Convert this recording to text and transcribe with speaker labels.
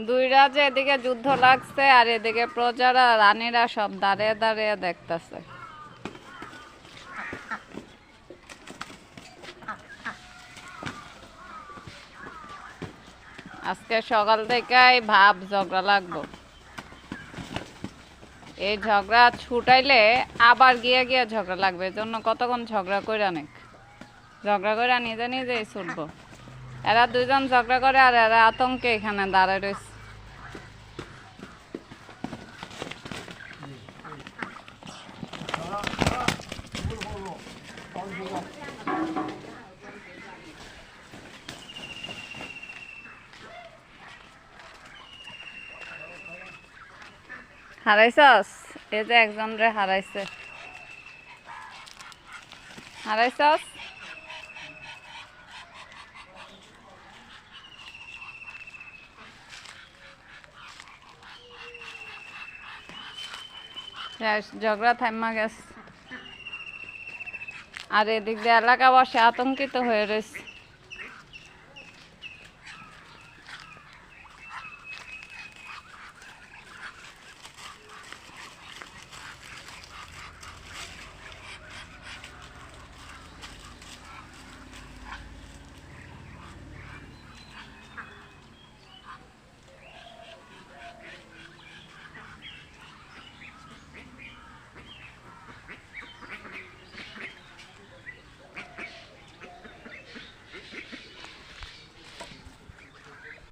Speaker 1: দুই রাজে এদিকে যুদ্ধ লাগছে আর এদিকে প্রজারা রানীরা সব দাঁড়িয়ে দাঁড়িয়ে দেখতেছে। আজকে সকাল থেকেই ভাব ঝগড়া লাগবো। এই ঝগড়া ছুটাইলে আবার গিয়ে গিয়ে ঝগড়া লাগবে, এজন্য কতক্ষণ ঝগড়া কইরা নিক, ঝগড়া করে নিজে নিজেই ছুটবো। এরা দুইজন ঝগড়া করে আর এরা আতঙ্কে এখানে দাঁড়ায় রয়েছে। হারাইছস? এই যে একজন রে হারাইছে। হারাইছস? ঝগড়া থাইমা গেছে। আর এদিক দিয়ে এলাকাবাসী আতঙ্কিত হয়ে রয়েছে।